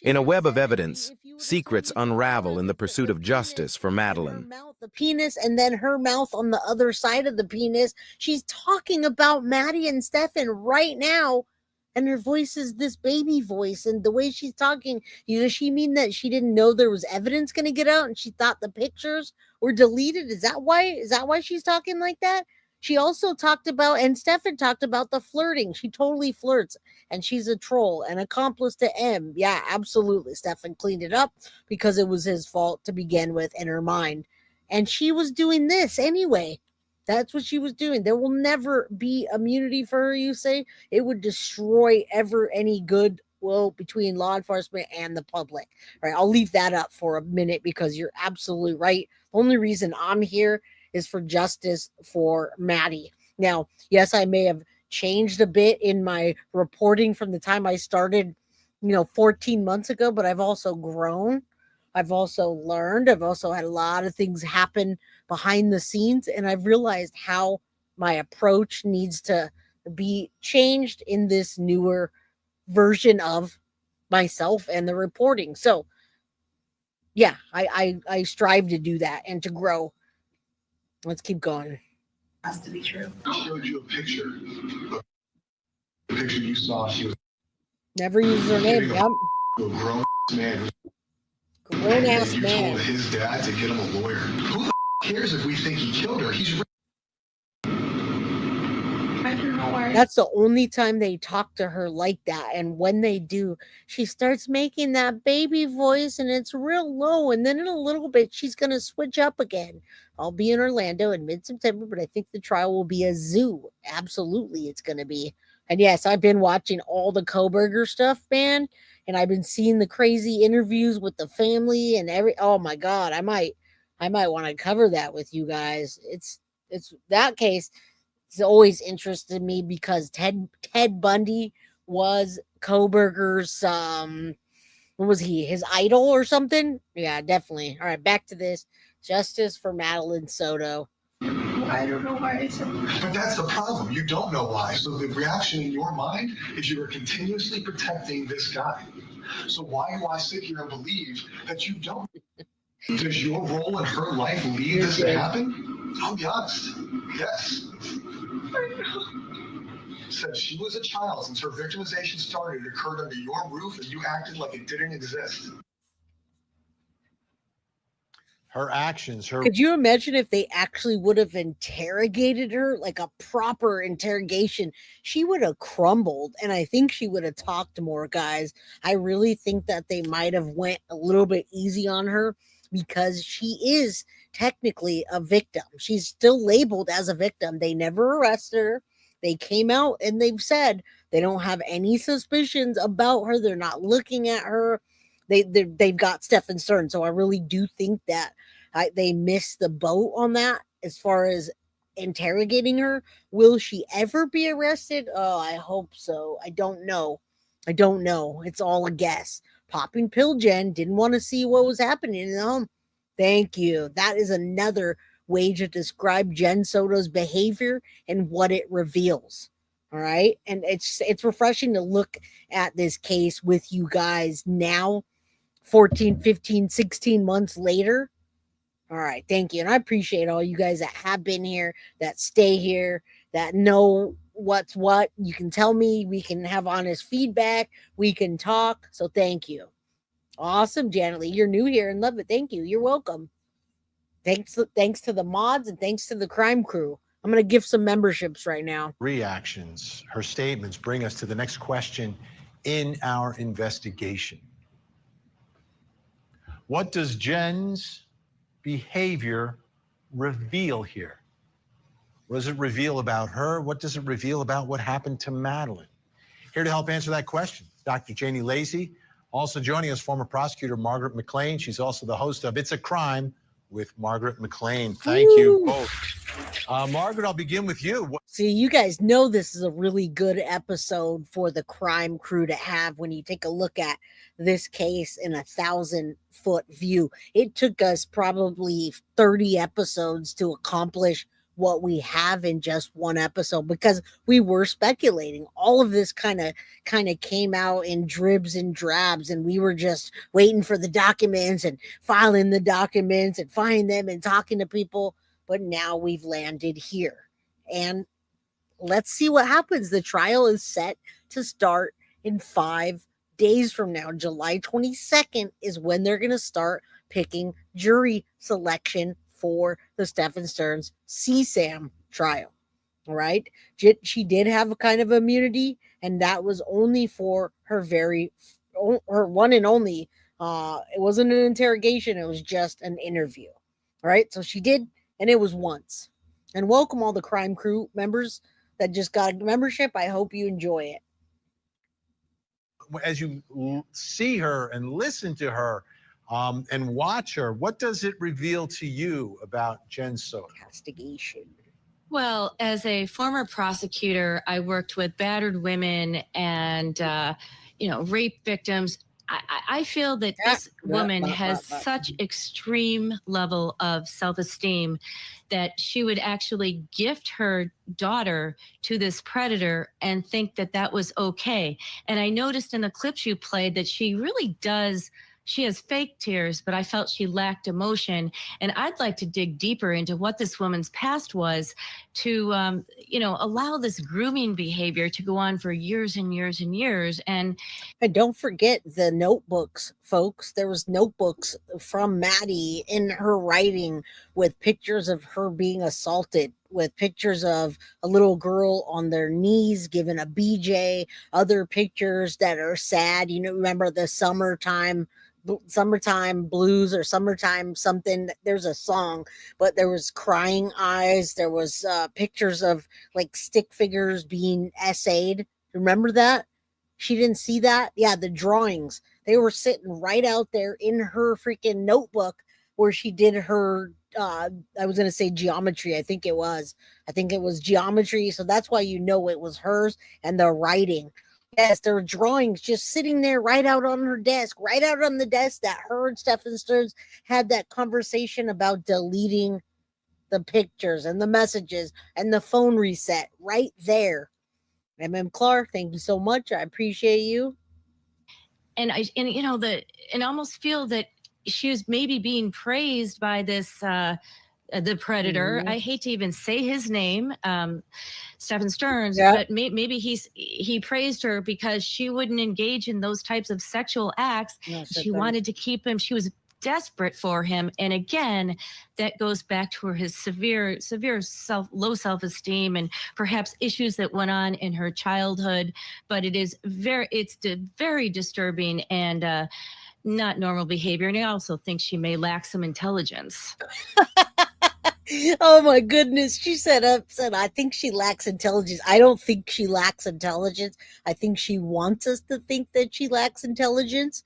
In a web of evidence, secrets unravel in the pursuit of justice for Madeline. The penis, and then her mouth on the other side of the penis. She's talking about Maddie and Stephan right now, and her voice is this baby voice, and the way she's talking, does she mean that she didn't know there was evidence going to get out and she thought the pictures were deleted? Is that why she's talking like that? She also talked about, and Stephan talked about, the flirting. She totally flirts, and she's a troll, an accomplice to M. Yeah, absolutely. Stephan cleaned it up because it was his fault to begin with in her mind. And she was doing this anyway. That's what she was doing. There will never be immunity for her, you say? It would destroy ever any good will between law enforcement and the public. All right, I'll leave that up for a minute because you're absolutely right. The only reason I'm here is for justice for Maddie. Now, yes, I may have changed a bit in my reporting from the time I started, 14 months ago, but I've also grown. I've also learned. I've also had a lot of things happen behind the scenes, and I've realized how my approach needs to be changed in this newer version of myself and the reporting. So, yeah, I strive to do that and to grow. Let's keep going. Has to be true. I showed you a picture. The picture you saw, she was never used her name. Yep. A grown man. Grown ass you man. Told his dad to get him a lawyer. Who the cares if we think he killed her? He's. I don't know why. That's the only time they talk to her like that. And when they do, she starts making that baby voice and it's real low. And then in a little bit, she's going to switch up again. I'll be in Orlando in mid-September, but I think the trial will be a zoo. Absolutely, it's going to be. And yes, I've been watching all the Kohberger stuff, man. And I've been seeing the crazy interviews with the family and oh my God, I might want to cover that with you guys. It's that case. It's always interested me because Ted Bundy was Kohberger's what was he, his idol or something? Yeah, definitely. All right, back to this. Justice for Madeline Soto. I don't know why. But that's the problem. You don't know why. So the reaction in your mind is you are continuously protecting this guy. So why do I sit here and believe that you don't? Does your role in her life lead this to happen? I'll be honest. Yes. Said she was a child since her victimization started. It occurred under your roof and you acted like it didn't exist. Her actions, Could you imagine if they actually would have interrogated her, like a proper interrogation? She would have crumbled, and I think she would have talked more, guys. I really think that they might have went a little bit easy on her because she is technically a victim. She's still labeled as a victim. They never arrested her. They came out and they've said they don't have any suspicions about her. They're not looking at her. They've got Stephan Sterns, so I really do think that they missed the boat on that as far as interrogating her. Will she ever be arrested? Oh, I hope so. I don't know. It's all a guess. Popping pill Jen didn't want to see what was happening in the home. Thank you. That is another way to describe Jenn Soto's behavior and what it reveals. All right. And it's refreshing to look at this case with you guys now, 14, 15, 16 months later. All right. Thank you. And I appreciate all you guys that have been here, that stay here, that know what's what. You can tell me, we can have honest feedback. We can talk. So thank you. Awesome, Janet Lee. You're new here and love it. Thank you. You're welcome. Thanks to the mods and thanks to the crime crew. I'm going to give some memberships right now. Reactions, her statements bring us to the next question in our investigation. What does Jenn's behavior reveal here? What does it reveal about her? What does it reveal about what happened to Madeline? Here to help answer that question, Dr. Janie Lacey. Also joining us, former prosecutor Margaret McLean. She's also the host of It's a Crime with Margaret McLean. Thank you both. Margaret, I'll begin with you. See, you guys know this is a really good episode for the crime crew to have when you take a look at this case in 1,000-foot view. It took us probably 30 episodes to accomplish what we have in just one episode, because we were speculating. All of this kind of came out in dribs and drabs, and we were just waiting for the documents and filing the documents and finding them and talking to people. But now we've landed here, and let's see what happens. The trial is set to start in 5 days from now. July 22nd is when they're going to start picking jury selection for the Stephan Sterns CSAM trial. All right. She did have a kind of immunity, and that was only for her her one and only. It wasn't an interrogation. It was just an interview. All right. So she did, and it was once. And welcome all the crime crew members that just got a membership. I hope you enjoy it. As you see her and listen to her and watch her, what does it reveal to you about Jenn Soto? Investigation. Well, as a former prosecutor, I worked with battered women and, rape victims. I feel that this woman has such extreme level of self-esteem that she would actually gift her daughter to this predator and think that that was okay. And I noticed in the clips you played that she really does. She has fake tears, but I felt she lacked emotion. And I'd like to dig deeper into what this woman's past was to, allow this grooming behavior to go on for years and years and years. And don't forget the notebooks, folks. There was notebooks from Maddie in her writing with pictures of her being assaulted, with pictures of a little girl on their knees given a BJ, other pictures that are sad. Remember the summertime blues or summertime something. There's a song, but there was crying eyes. There was pictures of like stick figures being essayed. Remember that? She didn't see that? Yeah, the drawings. They were sitting right out there in her freaking notebook where she did her I was going to say geometry. I think it was geometry. So that's why it was hers, and the writing. Yes, there were drawings just sitting there right out on her desk, right out on the desk that her and Stephan Sterns had that conversation about deleting the pictures and the messages and the phone reset right there. MM Clark, thank you so much. I appreciate you. And I almost feel that she was maybe being praised by this the predator. I hate to even say his name, Stephan Sterns, but maybe he praised her because she wouldn't engage in those types of sexual acts. She wanted to keep him. She was desperate for him. And again, that goes back to his severe low self-esteem and perhaps issues that went on in her childhood. But it's very disturbing and not normal behavior. And I also think she may lack some intelligence. Oh my goodness. She said, I think she lacks intelligence. I don't think she lacks intelligence. I think she wants us to think that she lacks intelligence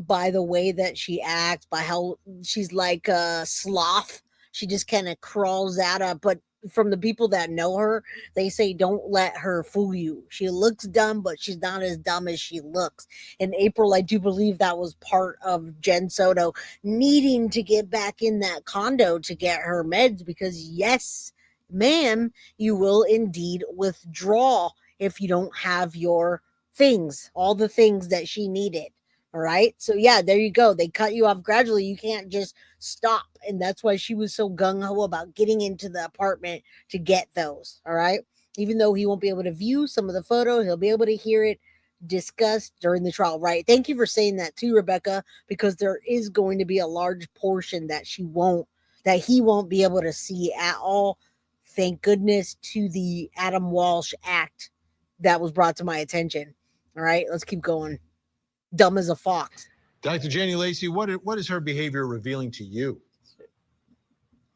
by the way that she acts, by how she's like a sloth. She just kind of crawls out of, but from the people that know her, they say don't let her fool you. She looks dumb, but she's not as dumb as she looks. In April, I do believe that was part of Jenn Soto needing to get back in that condo to get her meds, because yes, ma'am, you will indeed withdraw if you don't have your things, all the things that she needed. All right. So yeah, there you go. They cut you off gradually. You can't just stop. And that's why she was so gung-ho about getting into the apartment to get those. All right. Even though he won't be able to view some of the photo, he'll be able to hear it discussed during the trial. Right. Thank you for saying that too, Rebecca, because there is going to be a large portion that he won't be able to see at all. Thank goodness to the Adam Walsh Act that was brought to my attention. All right. Let's keep going. Dumb as a fox. Dr. Jenny Lacey, what is her behavior revealing to you?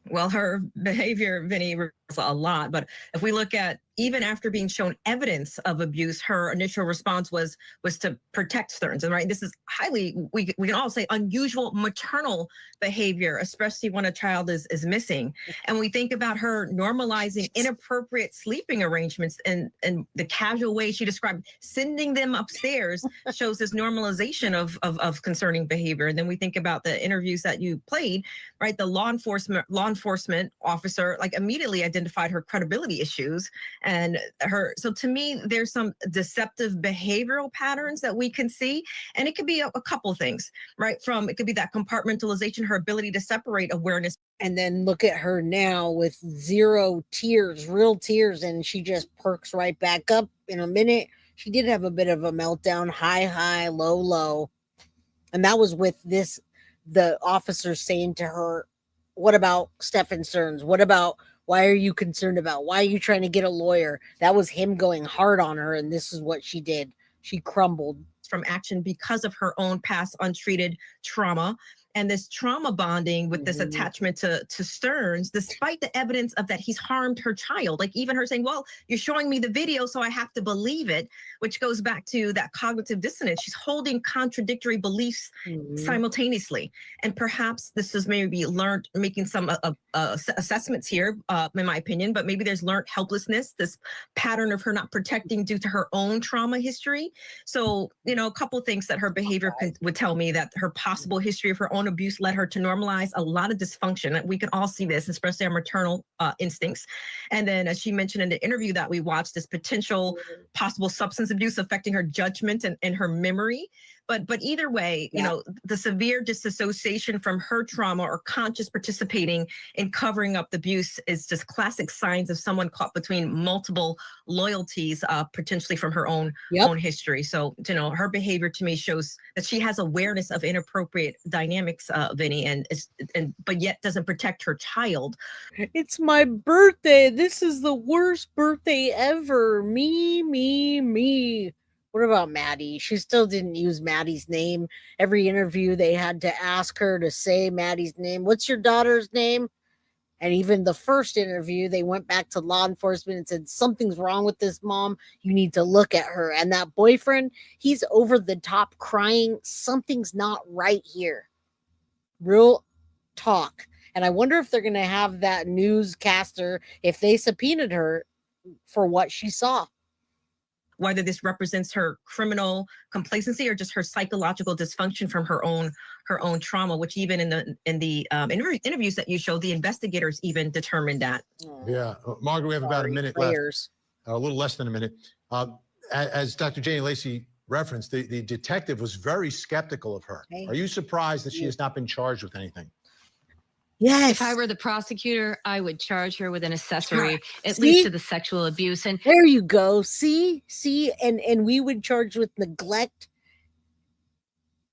Well, her behavior, Vinny, reveals a lot. But if we look at even after being shown evidence of abuse, her initial response was to protect Sterns. And right, this is highly, we can all say, unusual maternal behavior, especially when a child is missing. And we think about her normalizing inappropriate sleeping arrangements and the casual way she described sending them upstairs shows this normalization of concerning behavior. And then we think about the interviews that you played, right? The law enforcement officer like immediately identified identified her credibility issues and so to me, there's some deceptive behavioral patterns that we can see. And it could be a couple things, right? It could be that compartmentalization, her ability to separate awareness. And then look at her now with zero tears, real tears, and she just perks right back up in a minute. She did have a bit of a meltdown, high, low, low. And that was with the officer saying to her, what about Stephan Sterns? What about, why are you concerned about? Why are you trying to get a lawyer? That was him going hard on her, and this is what she did. She crumbled. From action because of her own past untreated trauma. And this trauma bonding with this attachment to Sterns, despite the evidence of that he's harmed her child. Like even her saying, well, you're showing me the video, so I have to believe it, which goes back to that cognitive dissonance. She's holding contradictory beliefs simultaneously. And perhaps this is maybe learned, making some assessments here, in my opinion, but maybe there's learned helplessness, this pattern of her not protecting due to her own trauma history. So, a couple of things that her behavior would tell me, that her possible history of her own abuse led her to normalize a lot of dysfunction. We can all see this, especially our maternal instincts. And then, as she mentioned in the interview that we watched, this potential possible substance abuse affecting her judgment and her memory. But either way, the severe disassociation from her trauma or conscious participating in covering up the abuse is just classic signs of someone caught between multiple loyalties, potentially from her own history. So, her behavior to me shows that she has awareness of inappropriate dynamics, Vinny, but yet doesn't protect her child. It's my birthday. This is the worst birthday ever. Me. What about Maddie? She still didn't use Maddie's name. Every interview, they had to ask her to say Maddie's name. What's your daughter's name? And even the first interview, they went back to law enforcement and said, something's wrong with this mom. You need to look at her. And that boyfriend, he's over the top crying. Something's not right here. Real talk. And I wonder if they're going to have that newscaster, if they subpoenaed her for what she saw. Whether this represents her criminal complacency or just her psychological dysfunction from her own trauma, which even in the interviews that you showed, the investigators even determined that. Yeah, Margaret, we have about a minute left. A little less than a minute. As Dr. Janie Lacey referenced, the detective was very skeptical of her. Are you surprised that she has not been charged with anything? Yes. If I were the prosecutor, I would charge her with an accessory, at least to the sexual abuse. And there you go. See, and we would charge with neglect.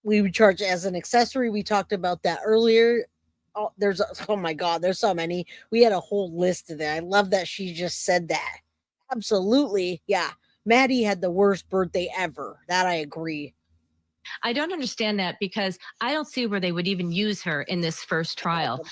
We would charge as an accessory. We talked about that earlier. Oh my God, there's so many. We had a whole list of that. I love that she just said that. Absolutely. Yeah. Maddie had the worst birthday ever. That I agree. I don't understand that, because I don't see where they would even use her in this first trial.